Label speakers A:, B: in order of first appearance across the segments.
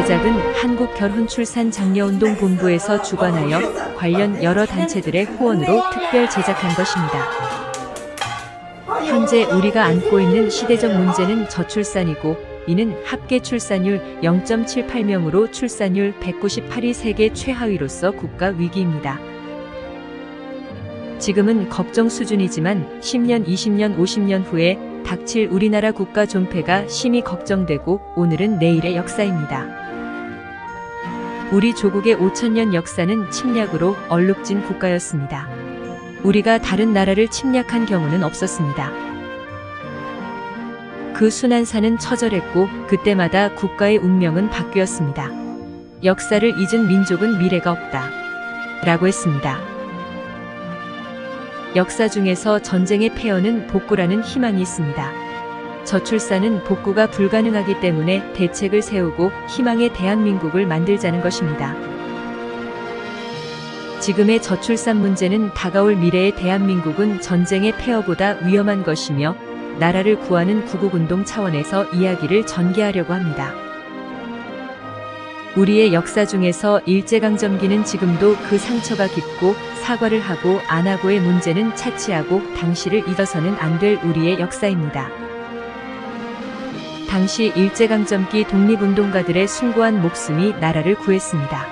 A: 제작은 한국결혼출산장려운동본부에서 주관하여 관련 여러 단체들의 후원으로 특별 제작한 것입니다. 현재 우리가 안고 있는 시대적 문제는 저출산이고 이는 합계 출산율 0.78명으로 출산율 198위 세계 최하위로서 국가 위기입니다. 지금은 걱정 수준이지만 10년, 20년, 50년 후에 닥칠 우리나라 국가 존폐가 심히 걱정되고 오늘은 내일의 역사입니다. 우리 조국의 5천년 역사는 침략으로 얼룩진 국가였습니다. 우리가 다른 나라를 침략한 경우는 없었습니다. 그 순환사는 처절했고 그때마다 국가의 운명은 바뀌었습니다. 역사를 잊은 민족은 미래가 없다. 라고 했습니다. 역사 중에서 전쟁의 폐허는 복구라는 희망이 있습니다. 저출산은 복구가 불가능하기 때문에 대책을 세우고 희망의 대한민국을 만들자는 것입니다. 지금의 저출산 문제는 다가올 미래의 대한민국은 전쟁의 폐허보다 위험한 것이며 나라를 구하는 구국운동 차원에서 이야기를 전개하려고 합니다. 우리의 역사 중에서 일제강점기는 지금도 그 상처가 깊고 사과를 하고 안 하고의 문제는 차치하고 당시를 잊어서는 안 될 우리의 역사입니다. 당시 일제강점기 독립운동가들의 숭고한 목숨이 나라를 구했습니다.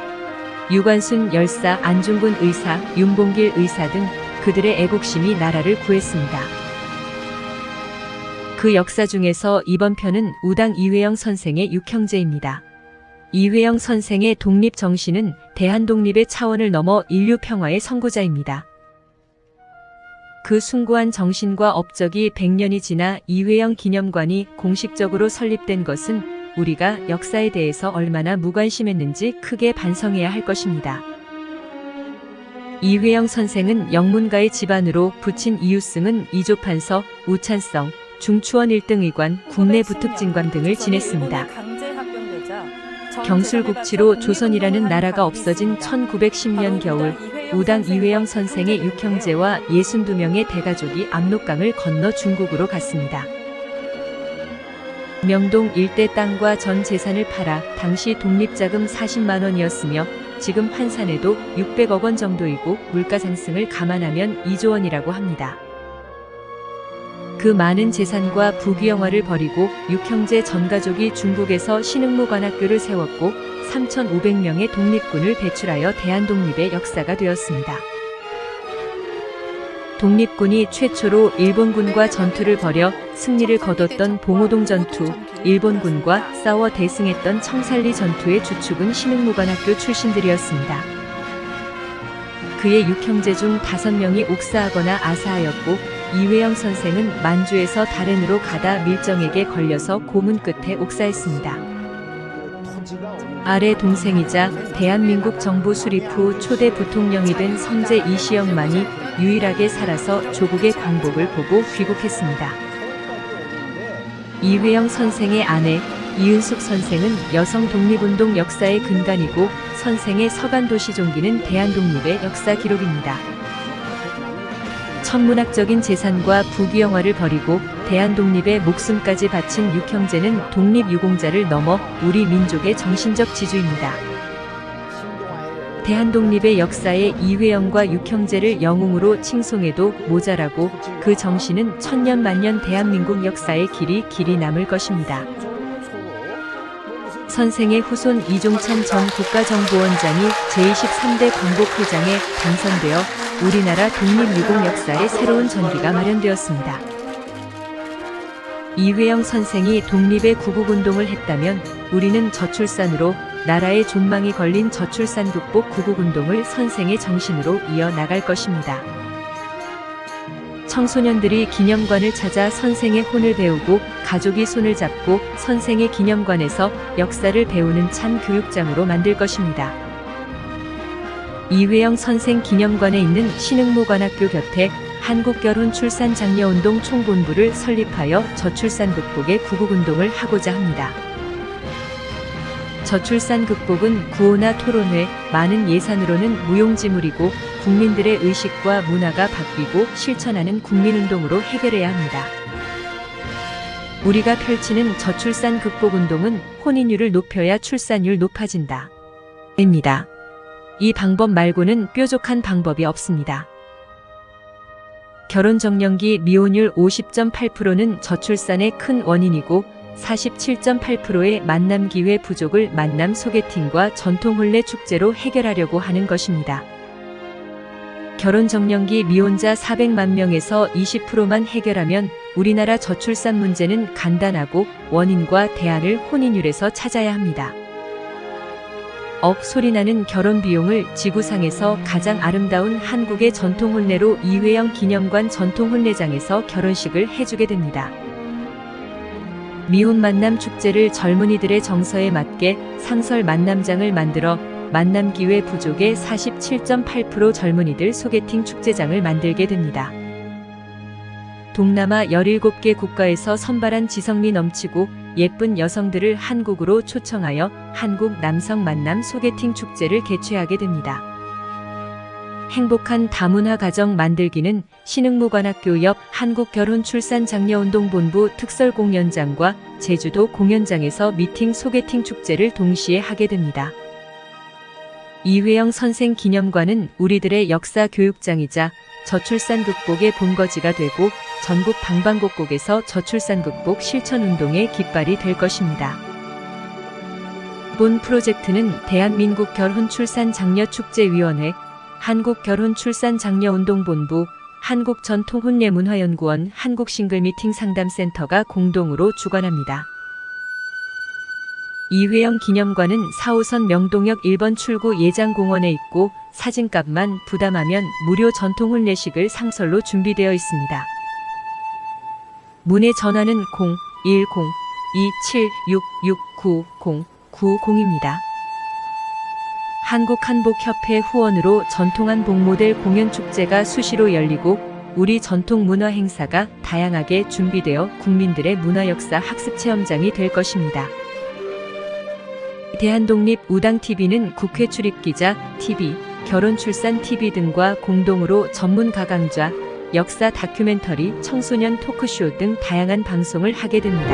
A: 유관순 열사, 안중근 의사, 윤봉길 의사 등 그들의 애국심이 나라를 구했습니다. 그 역사 중에서 이번 편은 우당 이회영 선생의 육형제입니다. 이회영 선생의 독립 정신은 대한독립의 차원을 넘어 인류 평화의 선구자입니다. 그 숭고한 정신과 업적이 100년이 지나 이회영 기념관이 공식적으로 설립된 것은 우리가 역사에 대해서 얼마나 무관심했는지 크게 반성해야 할 것입니다. 이회영 선생은 영문가의 집안으로 부친 이유승은 이조판서, 우찬성, 중추원 1등 의관, 국내 부특진관 등을 지냈습니다. 경술국치로 조선이라는 나라가 없어진 1910년 겨울 우당 이회영 선생의 육형제와 62명의 대가족이 압록강을 건너 중국으로 갔습니다. 명동 일대 땅과 전 재산을 팔아 당시 독립자금 40만 원이었으며 지금 환산해도 600억 원 정도이고 물가 상승을 감안하면 2조 원이라고 합니다. 그 많은 재산과 부귀영화를 버리고 육형제 전가족이 중국에서 신흥무관학교를 세웠고 3,500명의 독립군을 배출하여 대한독립의 역사가 되었습니다. 독립군이 최초로 일본군과 전투를 벌여 승리를 거뒀던 봉오동 전투, 일본군과 싸워 대승했던 청살리 전투의 주축은 신흥무관학교 출신들이었습니다. 그의 육형제 중 5명이 옥사하거나 아사하였고 이회영 선생은 만주에서 다른으로 가다 밀정에게 걸려서 고문 끝에 옥사했습니다. 아래 동생이자 대한민국 정부 수립 후 초대 부통령이 된 선제 이시영만이 유일하게 살아서 조국의 광복을 보고 귀국했습니다. 이회영 선생의 아내 이은숙 선생은 여성 독립운동 역사의 근간이고 선생의 서간도시종기는 대한독립의 역사 기록입니다. 천문학적인 재산과 부귀영화를 버리고 대한독립에 목숨까지 바친 육형제는 독립유공자를 넘어 우리 민족의 정신적 지주입니다. 대한독립의 역사에 이회영과 육형제를 영웅으로 칭송해도 모자라고 그 정신은 천년 만년 대한민국 역사의 길이 남을 것입니다. 선생의 후손 이종찬 전 국가정보원장이 제23대 광복회장에 당선되어 우리나라 독립유공 역사의 새로운 전기가 마련되었습니다. 이회영 선생이 독립의 구국운동을 했다면 우리는 저출산으로 나라의 존망이 걸린 저출산 극복 구국운동을 선생의 정신으로 이어나갈 것입니다. 청소년들이 기념관을 찾아 선생의 혼을 배우고 가족이 손을 잡고 선생의 기념관에서 역사를 배우는 참 교육장으로 만들 것입니다. 이회영 선생 기념관에 있는 신흥무관학교 곁에 한국결혼출산장려운동 총본부를 설립하여 저출산 극복의 구국운동을 하고자 합니다. 저출산 극복은 구호나 토론회, 많은 예산으로는 무용지물이고 국민들의 의식과 문화가 바뀌고 실천하는 국민운동으로 해결해야 합니다. 우리가 펼치는 저출산 극복 운동은 혼인율을 높여야 출산율 높아진다. 입니다. 이 방법 말고는 뾰족한 방법이 없습니다. 결혼 정년기 미혼율 50.8%는 저출산의 큰 원인이고 47.8%의 만남 기회 부족을 만남 소개팅과 전통 혼례 축제로 해결하려고 하는 것입니다. 결혼 정년기 미혼자 400만 명에서 20%만 해결하면 우리나라 저출산 문제는 간단하고 원인과 대안을 혼인율에서 찾아야 합니다. 소리나는 결혼 비용을 지구상에서 가장 아름다운 한국의 전통 혼례로 이회영 기념관 전통 혼례장에서 결혼식을 해주게 됩니다. 미혼 만남 축제를 젊은이들의 정서에 맞게 상설 만남장을 만들어 만남 기회 부족의 47.8% 젊은이들 소개팅 축제장을 만들게 됩니다. 동남아 17개 국가에서 선발한 지성미 넘치고 예쁜 여성들을 한국으로 초청하여 한국 남성 만남 소개팅 축제를 개최하게 됩니다. 행복한 다문화 가정 만들기는 신흥무관학교 옆 한국결혼출산장려운동본부 특설공연장과 제주도 공연장에서 미팅 소개팅 축제를 동시에 하게 됩니다. 이회영 선생 기념관은 우리들의 역사 교육장이자 저출산 극복의 본거지가 되고 전국 방방곡곡에서 저출산 극복 실천운동의 깃발이 될 것입니다. 본 프로젝트는 대한민국 결혼출산장려축제위원회, 한국결혼출산장려운동본부, 한국전통혼례문화연구원, 한국싱글미팅상담센터가 공동으로 주관합니다. 이회영 기념관은 4호선 명동역 1번 출구 예장공원에 있고 사진값만 부담하면 무료 전통혼례식을 상설로 준비되어 있습니다. 문의 전화는 010-2766-9090입니다. 한국한복협회 후원으로 전통한복 모델 공연축제가 수시로 열리고 우리 전통문화 행사가 다양하게 준비되어 국민들의 문화역사 학습체험장이 될 것입니다. 대한독립우당TV는 국회 출입기자 TV, 결혼출산TV 등과 공동으로 전문가 강좌, 역사 다큐멘터리, 청소년 토크쇼 등 다양한 방송을 하게 됩니다.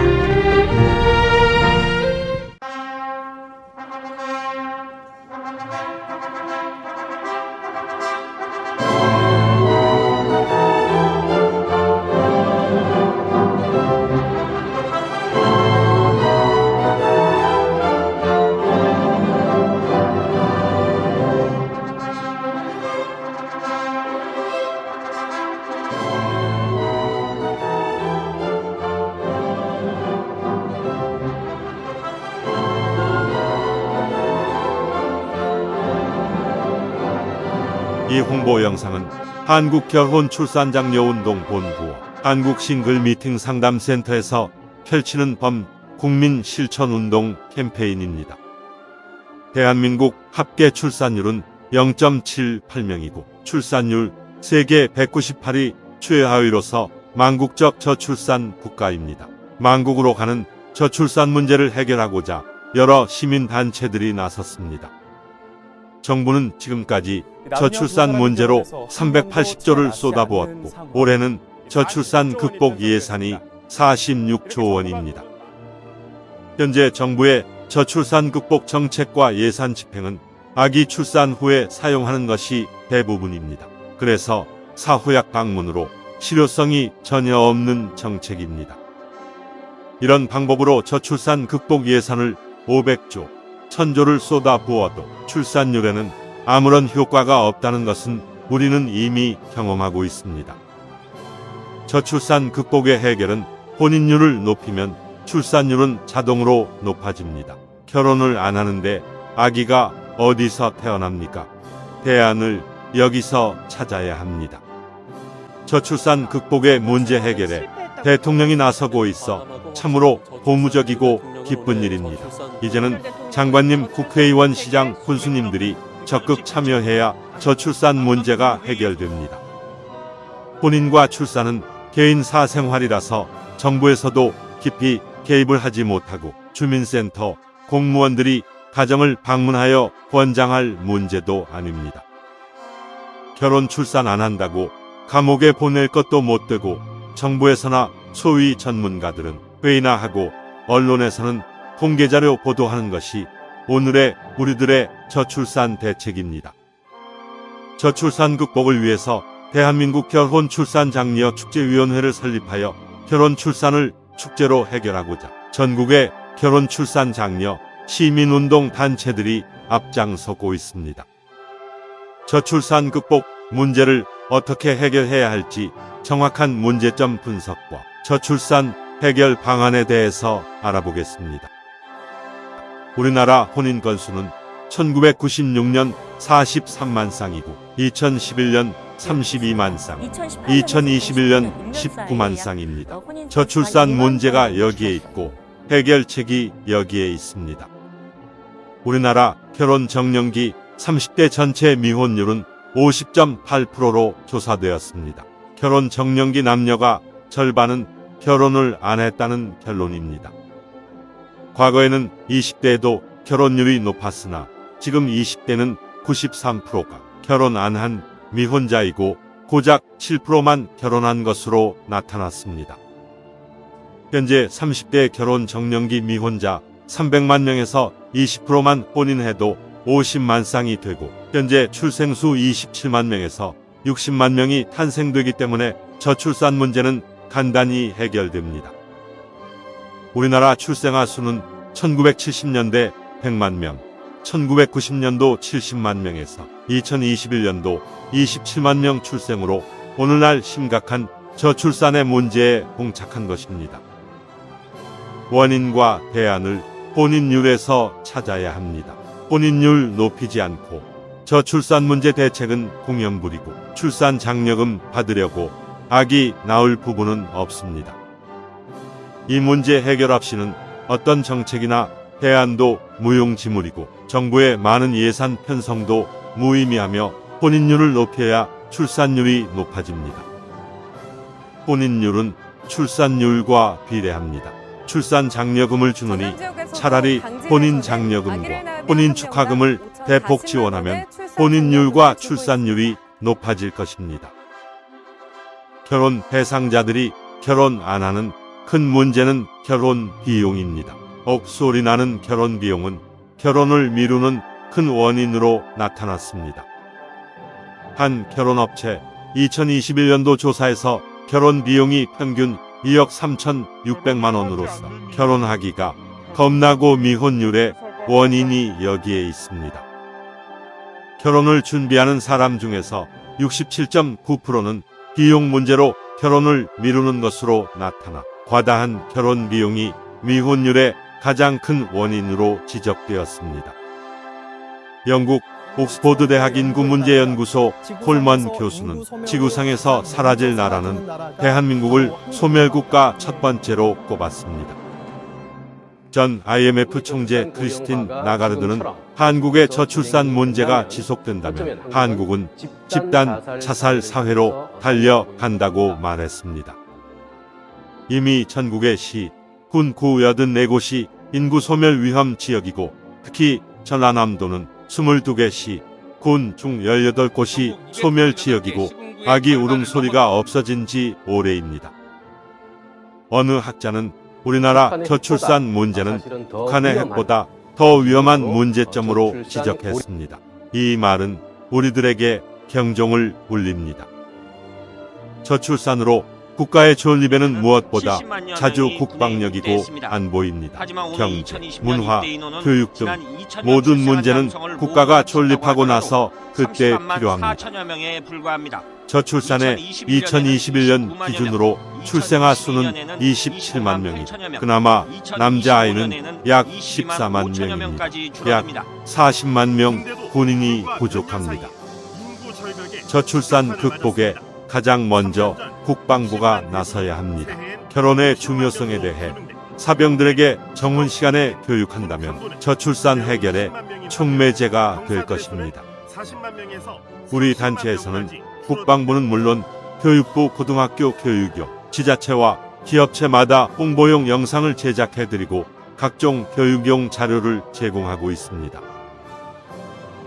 B: 이 홍보 영상은 한국결혼출산장려운동본부와 한국싱글미팅상담센터에서 펼치는 국민 실천운동 캠페인입니다. 대한민국 합계 출산율은 0.78명이고 출산율 세계 198위 최하위로서 망국적 저출산 국가입니다. 망국으로 가는 저출산 문제를 해결하고자 여러 시민단체들이 나섰습니다. 정부는 지금까지 저출산 문제로 380조를 쏟아부었고 올해는 저출산 극복 예산이 46조 원입니다. 현재 정부의 저출산 극복 정책과 예산 집행은 아기 출산 후에 사용하는 것이 대부분입니다. 그래서 사후약 방문으로 실효성이 전혀 없는 정책입니다. 이런 방법으로 저출산 극복 예산을 500조, 1000조를 쏟아부어도 출산율에는 아무런 효과가 없다는 것은 우리는 이미 경험하고 있습니다. 저출산 극복의 해결은 혼인율을 높이면 출산율은 자동으로 높아집니다. 결혼을 안 하는데 아기가 어디서 태어납니까? 대안을 여기서 찾아야 합니다. 저출산 극복의 문제 해결에 대통령이 나서고 있어 참으로 고무적이고 기쁜 일입니다. 이제는 장관님, 국회의원, 시장, 군수님들이 적극 참여해야 저출산 문제가 해결됩니다. 혼인과 출산은 개인 사생활이라서 정부에서도 깊이 개입을 하지 못하고 주민센터, 공무원들이 가정을 방문하여 권장할 문제도 아닙니다. 결혼 출산 안 한다고 감옥에 보낼 것도 못 되고 정부에서나 소위 전문가들은 회의나 하고 언론에서는 통계자료 보도하는 것이 오늘의 우리들의 저출산 대책입니다. 저출산 극복을 위해서 대한민국 결혼 출산 장려 축제위원회를 설립하여 결혼 출산을 축제로 해결하고자 전국의 결혼 출산 장려 시민운동 단체들이 앞장서고 있습니다. 저출산 극복 문제를 어떻게 해결해야 할지 정확한 문제점 분석과 저출산 해결 방안에 대해서 알아보겠습니다. 우리나라 혼인 건수는 1996년 43만 쌍이고 2011년 32만 쌍, 2021년 19만 쌍입니다. 저출산 문제가 여기에 있고 해결책이 여기에 있습니다. 우리나라 결혼 정년기 30대 전체 미혼율은 50.8%로 조사되었습니다. 결혼 정년기 남녀가 절반은 결혼을 안 했다는 결론입니다. 과거에는 20대에도 결혼율이 높았으나 지금 20대는 93%가 결혼 안 한 미혼자이고 고작 7%만 결혼한 것으로 나타났습니다. 현재 30대 결혼 정년기 미혼자 300만 명에서 20%만 혼인해도 50만 쌍이 되고 현재 출생수 27만 명에서 60만 명이 탄생되기 때문에 저출산 문제는 간단히 해결됩니다. 우리나라 출생아 수는 1970년대 100만 명, 1990년도 70만 명에서 2021년도 27만 명 출생으로 오늘날 심각한 저출산의 문제에 봉착한 것입니다. 원인과 대안을 혼인율에서 찾아야 합니다. 혼인율 높이지 않고 저출산 문제 대책은 공연부리고 출산 장려금 받으려고 아기 낳을 부부는 없습니다. 이 문제 해결 없이는 어떤 정책이나 대안도 무용지물이고 정부의 많은 예산 편성도 무의미하며 혼인율을 높여야 출산율이 높아집니다. 혼인율은 출산율과 비례합니다. 출산 장려금을 주느니 차라리 혼인 장려금과 혼인 축하금을 대폭 지원하면 혼인율과 출산율이 높아질 것입니다. 결혼 대상자들이 결혼 안 하는 큰 문제는 결혼 비용입니다. 억소리 나는 결혼 비용은 결혼을 미루는 큰 원인으로 나타났습니다. 한 결혼업체 2021년도 조사에서 결혼 비용이 평균 2억 3,600만 원으로서 결혼하기가 겁나고 미혼율의 원인이 여기에 있습니다. 결혼을 준비하는 사람 중에서 67.9%는 비용 문제로 결혼을 미루는 것으로 나타나 과다한 결혼 비용이 미혼율의 가장 큰 원인으로 지적되었습니다. 영국 옥스포드 대학 인구문제연구소 콜먼 교수는 지구상에서 사라질 나라는 대한민국을 소멸국가 첫 번째로 꼽았습니다. 전 IMF 총재 크리스틴 나가르드는 한국의 저출산 문제가 지속된다면 한국은 집단 자살 사회로 달려간다고 말했습니다. 이미 전국의 시, 군 구 84곳이 인구 소멸 위험 지역이고 특히 전라남도는 22개 시, 군 중 18곳이 소멸 지역이고 아기 울음소리가 없어진 지 오래입니다. 어느 학자는 우리나라 저출산 문제는 북한의 핵보다 더 위험한 문제점으로 지적했습니다. 이 말은 우리들에게 경종을 울립니다. 저출산으로 국가의 존립에는 무엇보다 자주 국방력이고 안보입니다. 경제, 문화, 교육 등 모든 문제는 국가가 존립하고 나서 그때 필요합니다. 저출산의 2021년 기준으로 출생아 수는 27만 명이 그나마 남자아이는 약 14만 명입니다. 약 40만 명 군인이 부족합니다. 저출산 극복에 가장 먼저 국방부가 나서야 합니다. 결혼의 중요성에 대해 사병들에게 정훈 시간에 교육한다면 저출산 해결에 촉매제가 될 것입니다. 우리 단체에서는 국방부는 물론 교육부 고등학교 교육교, 지자체와 기업체마다 홍보용 영상을 제작해드리고 각종 교육용 자료를 제공하고 있습니다.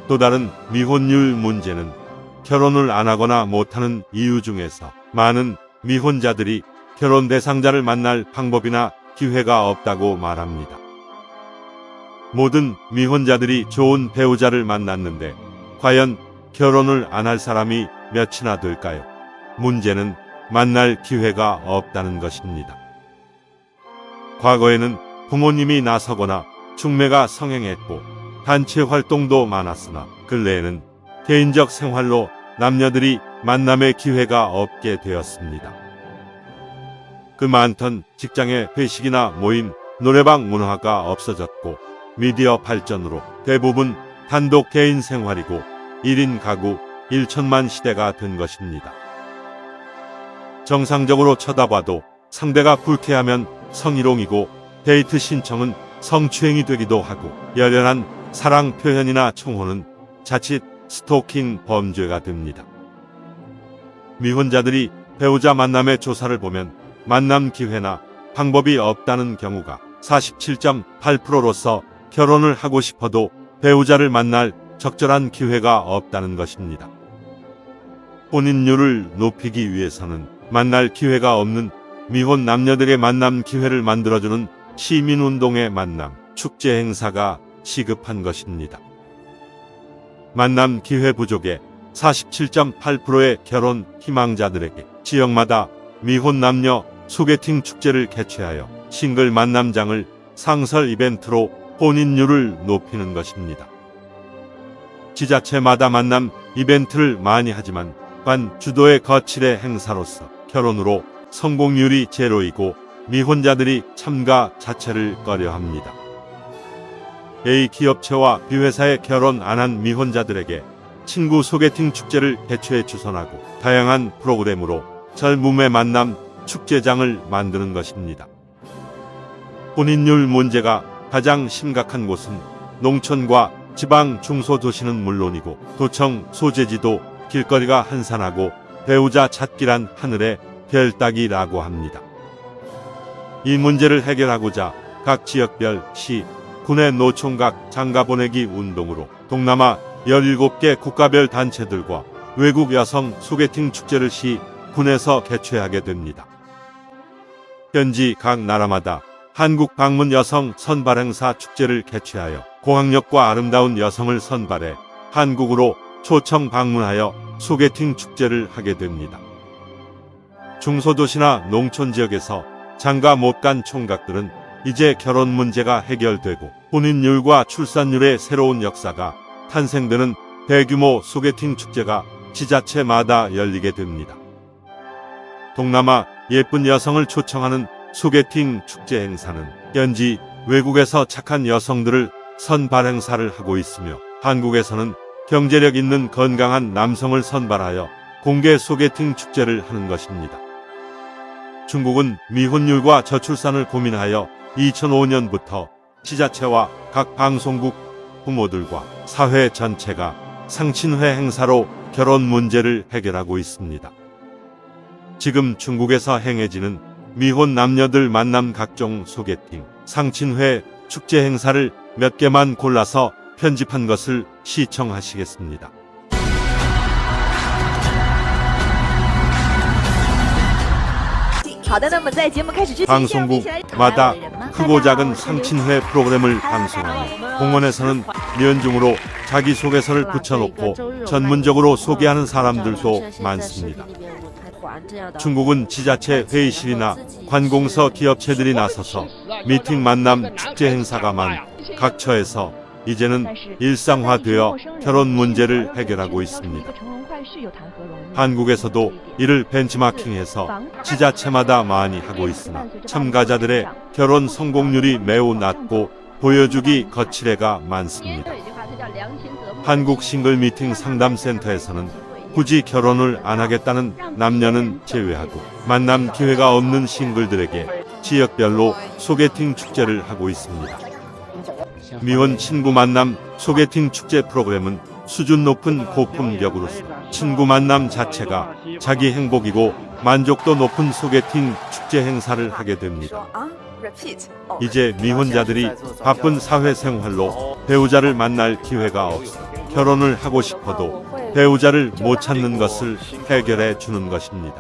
B: 또 다른 미혼율 문제는 결혼을 안 하거나 못하는 이유 중에서 많은 미혼자들이 결혼 대상자를 만날 방법이나 기회가 없다고 말합니다. 모든 미혼자들이 좋은 배우자를 만났는데 과연 결혼을 안 할 사람이 몇이나 될까요? 문제는 만날 기회가 없다는 것입니다. 과거에는 부모님이 나서거나 중매가 성행했고 단체 활동도 많았으나 근래에는 개인적 생활로 남녀들이 만남의 기회가 없게 되었습니다. 그 많던 직장의 회식이나 모임, 노래방 문화가 없어졌고 미디어 발전으로 대부분 단독 개인 생활이고 1인 가구 1천만 시대가 된 것입니다. 정상적으로 쳐다봐도 상대가 불쾌하면 성희롱이고 데이트 신청은 성추행이 되기도 하고 열렬한 사랑 표현이나 청혼은 자칫 스토킹 범죄가 됩니다. 미혼자들이 배우자 만남의 조사를 보면 만남 기회나 방법이 없다는 경우가 47.8%로서 결혼을 하고 싶어도 배우자를 만날 적절한 기회가 없다는 것입니다. 혼인율을 높이기 위해서는 만날 기회가 없는 미혼 남녀들의 만남 기회를 만들어주는 시민운동의 만남, 축제 행사가 시급한 것입니다. 만남 기회 부족에 47.8%의 결혼 희망자들에게 지역마다 미혼 남녀 소개팅 축제를 개최하여 싱글 만남장을 상설 이벤트로 혼인율을 높이는 것입니다. 지자체마다 만남 이벤트를 많이 하지만 관 주도의 거칠의 행사로서 결혼으로 성공률이 제로이고 미혼자들이 참가 자체를 꺼려합니다. A 기업체와 B회사에 결혼 안 한 미혼자들에게 친구 소개팅 축제를 개최해 주선하고 다양한 프로그램으로 젊음의 만남 축제장을 만드는 것입니다. 혼인율 문제가 가장 심각한 곳은 농촌과 지방 중소도시는 물론이고 도청 소재지도 길거리가 한산하고 배우자 찾기란 하늘의 별 따기라고 합니다. 이 문제를 해결하고자 각 지역별 시, 군의 노총각 장가보내기 운동으로 동남아 17개 국가별 단체들과 외국 여성 소개팅 축제를 시, 군에서 개최하게 됩니다. 현지 각 나라마다 한국 방문 여성 선발 행사 축제를 개최하여 고학력과 아름다운 여성을 선발해 한국으로 초청 방문하여 소개팅 축제를 하게 됩니다. 중소도시나 농촌 지역에서 장가 못 간 총각들은 이제 결혼 문제가 해결되고 혼인율과 출산율의 새로운 역사가 탄생되는 대규모 소개팅 축제가 지자체마다 열리게 됩니다. 동남아 예쁜 여성을 초청하는 소개팅 축제 행사는 현지 외국에서 착한 여성들을 선발 행사를 하고 있으며 한국에서는 경제력 있는 건강한 남성을 선발하여 공개 소개팅 축제를 하는 것입니다. 중국은 미혼율과 저출산을 고민하여 2005년부터 지자체와 각 방송국 부모들과 사회 전체가 상친회 행사로 결혼 문제를 해결하고 있습니다. 지금 중국에서 행해지는 미혼 남녀들 만남 각종 소개팅, 상친회, 축제 행사를 몇 개만 골라서 편집한 것을 시청하시겠습니다. 방송국마다 크고 작은 상친회 프로그램을 방송하며 공원에서는 면중으로 자기소개서를 붙여놓고 전문적으로 소개하는 사람들도 많습니다. 중국은 지자체 회의실이나 관공서 기업체들이 나서서 미팅 만남 축제 행사가 많은 각 처에서 이제는 일상화되어 결혼 문제를 해결하고 있습니다. 한국에서도 이를 벤치마킹해서 지자체마다 많이 하고 있으나 참가자들의 결혼 성공률이 매우 낮고 보여주기 거칠애가 많습니다. 한국 싱글 미팅 상담센터에서는 굳이 결혼을 안 하겠다는 남녀는 제외하고 만남 기회가 없는 싱글들에게 지역별로 소개팅 축제를 하고 있습니다. 미혼 친구 만남 소개팅 축제 프로그램은 수준 높은 고품격으로서 친구 만남 자체가 자기 행복이고 만족도 높은 소개팅 축제 행사를 하게 됩니다. 이제 미혼자들이 바쁜 사회생활로 배우자를 만날 기회가 없어 결혼을 하고 싶어도 배우자를 못 찾는 것을 해결해 주는 것입니다.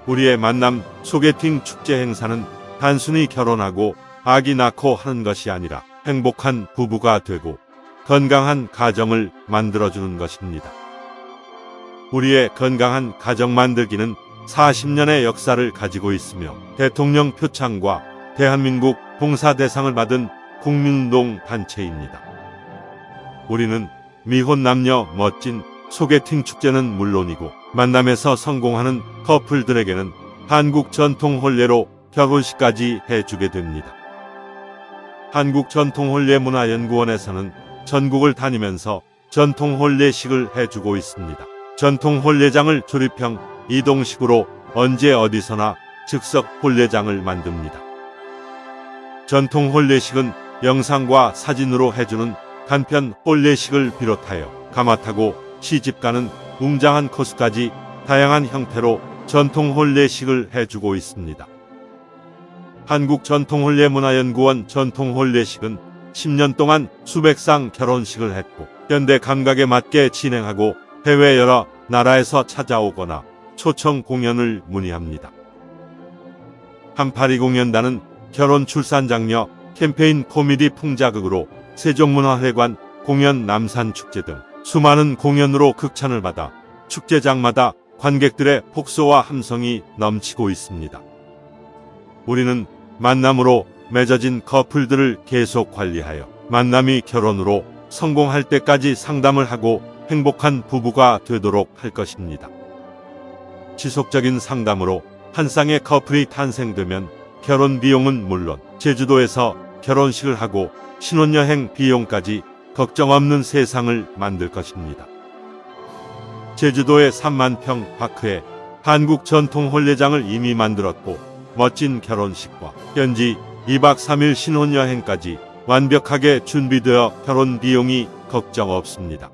B: 우리의 만남 소개팅 축제 행사는 단순히 결혼하고 아기 낳고 하는 것이 아니라 행복한 부부가 되고 건강한 가정을 만들어주는 것입니다. 우리의 건강한 가정 만들기는 40년의 역사를 가지고 있으며 대통령 표창과 대한민국 봉사대상을 받은 국민운동 단체입니다. 우리는 미혼 남녀 멋진 소개팅 축제는 물론이고 만남에서 성공하는 커플들에게는 한국 전통 혼례로 결혼식까지 해주게 됩니다. 한국전통혼례문화연구원에서는 전국을 다니면서 전통혼례식을 해주고 있습니다. 전통혼례장을 조립형 이동식으로 언제 어디서나 즉석 혼례장을 만듭니다. 전통혼례식은 영상과 사진으로 해주는 간편 혼례식을 비롯하여 가마타고 시집가는 웅장한 코스까지 다양한 형태로 전통혼례식을 해주고 있습니다. 한국전통혼례문화연구원 전통혼례식은 10년 동안 수백 상 결혼식을 했고 현대 감각에 맞게 진행하고 해외 여러 나라에서 찾아오거나 초청 공연을 문의합니다. 3820년단은 결혼 출산 장려 캠페인 코미디 풍자극으로 세종문화회관 공연 남산축제 등 수많은 공연으로 극찬을 받아 축제장마다 관객들의 폭소와 함성이 넘치고 있습니다. 우리는 만남으로 맺어진 커플들을 계속 관리하여 만남이 결혼으로 성공할 때까지 상담을 하고 행복한 부부가 되도록 할 것입니다. 지속적인 상담으로 한 쌍의 커플이 탄생되면 결혼 비용은 물론 제주도에서 결혼식을 하고 신혼여행 비용까지 걱정 없는 세상을 만들 것입니다. 제주도의 3만 평 파크에 한국 전통 혼례장을 이미 만들었고 멋진 결혼식과 현지 2박 3일 신혼여행까지 완벽하게 준비되어 결혼 비용이 걱정 없습니다.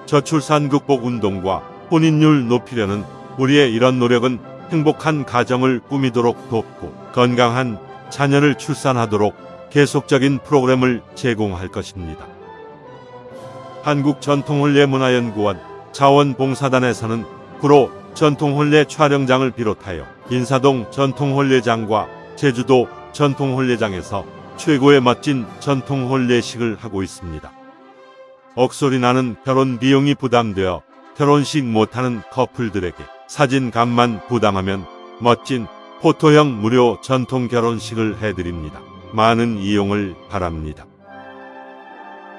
B: 저출산 극복 운동과 혼인율 높이려는 우리의 이런 노력은 행복한 가정을 꾸미도록 돕고 건강한 자녀를 출산하도록 계속적인 프로그램을 제공할 것입니다. 한국전통혼례문화연구원 자원봉사단에서는 구로 전통혼례 촬영장을 비롯하여 인사동 전통혼례장과 제주도 전통혼례장에서 최고의 멋진 전통혼례식을 하고 있습니다. 억소리 나는 결혼 비용이 부담되어 결혼식 못하는 커플들에게 사진값만 부담하면 멋진 포토형 무료 전통 결혼식을 해드립니다. 많은 이용을 바랍니다.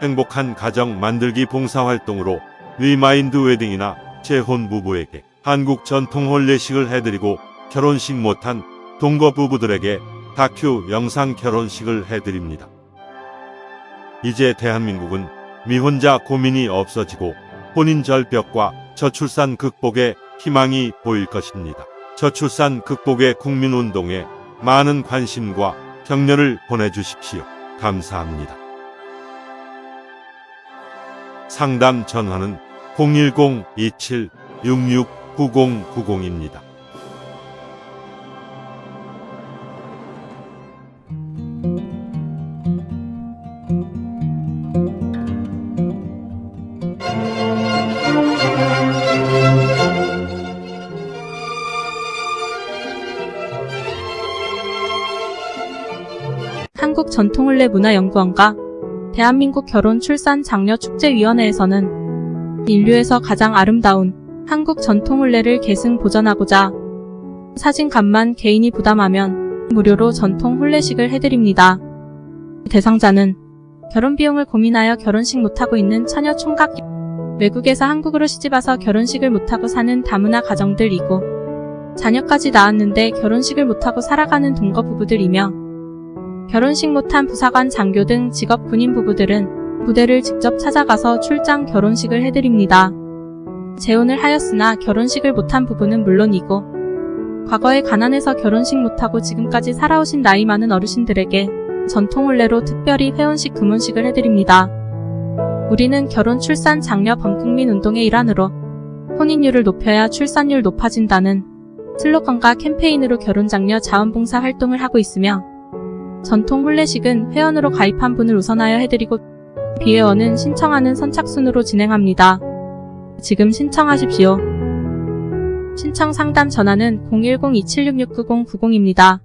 B: 행복한 가정 만들기 봉사활동으로 리마인드 웨딩이나 재혼 부부에게 한국 전통 혼례식을 해드리고 결혼식 못한 동거 부부들에게 다큐 영상 결혼식을 해드립니다. 이제 대한민국은 미혼자 고민이 없어지고 혼인 절벽과 저출산 극복에 희망이 보일 것입니다. 저출산 극복의 국민운동에 많은 관심과 격려를 보내주십시오. 감사합니다. 상담 전화는 010-2766-9090입니다.
C: 한국전통혼례문화연구원과 대한민국 결혼 출산 장려 축제위원회에서는 인류에서 가장 아름다운 한국 전통혼례를 계승 보존하고자 사진값만 개인이 부담하면 무료로 전통 혼례식을 해드립니다. 대상자는 결혼비용을 고민하여 결혼식 못하고 있는 처녀 총각, 외국에서 한국으로 시집와서 결혼식을 못하고 사는 다문화 가정들이고 자녀까지 낳았는데 결혼식을 못하고 살아가는 동거 부부들이며 결혼식 못한 부사관, 장교 등 직업 군인 부부들은 부대를 직접 찾아가서 출장 결혼식을 해드립니다. 재혼을 하였으나 결혼식을 못한 부부는 물론이고 과거에 가난해서 결혼식 못하고 지금까지 살아오신 나이 많은 어르신들에게 전통혼례로 특별히 회혼식, 금혼식을 해드립니다. 우리는 결혼, 출산, 장려 범국민 운동의 일환으로 혼인율을 높여야 출산율 높아진다는 슬로건과 캠페인으로 결혼장려 자원봉사 활동을 하고 있으며 전통 혼례식은 회원으로 가입한 분을 우선하여 해드리고 비회원은 신청하는 선착순으로 진행합니다. 지금 신청하십시오. 신청 상담 전화는 010-2766-9090입니다.